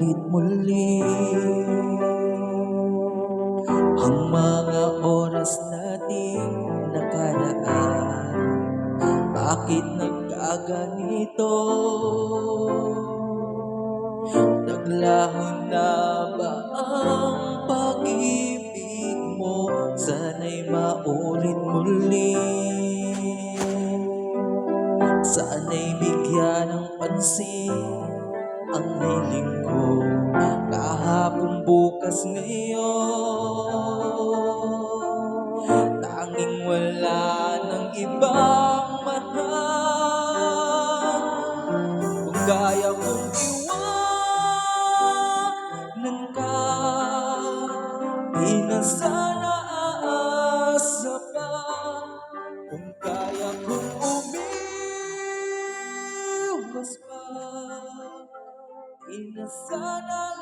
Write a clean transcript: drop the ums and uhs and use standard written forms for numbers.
Muli ang mga oras nating nakaraan. Bakit nagkaganito? Naglaho na ba ang pag-ibig mo? Sana'y maulit muli. Sana'y bigyan ng pansin ang hiling ko. Kahapon, bukas, ngayon, tanging wala ng ibang mahal. Kung kaya kong iwanan ka, di na sana aasa pa. Kung kaya kong umiwas pa, di na sana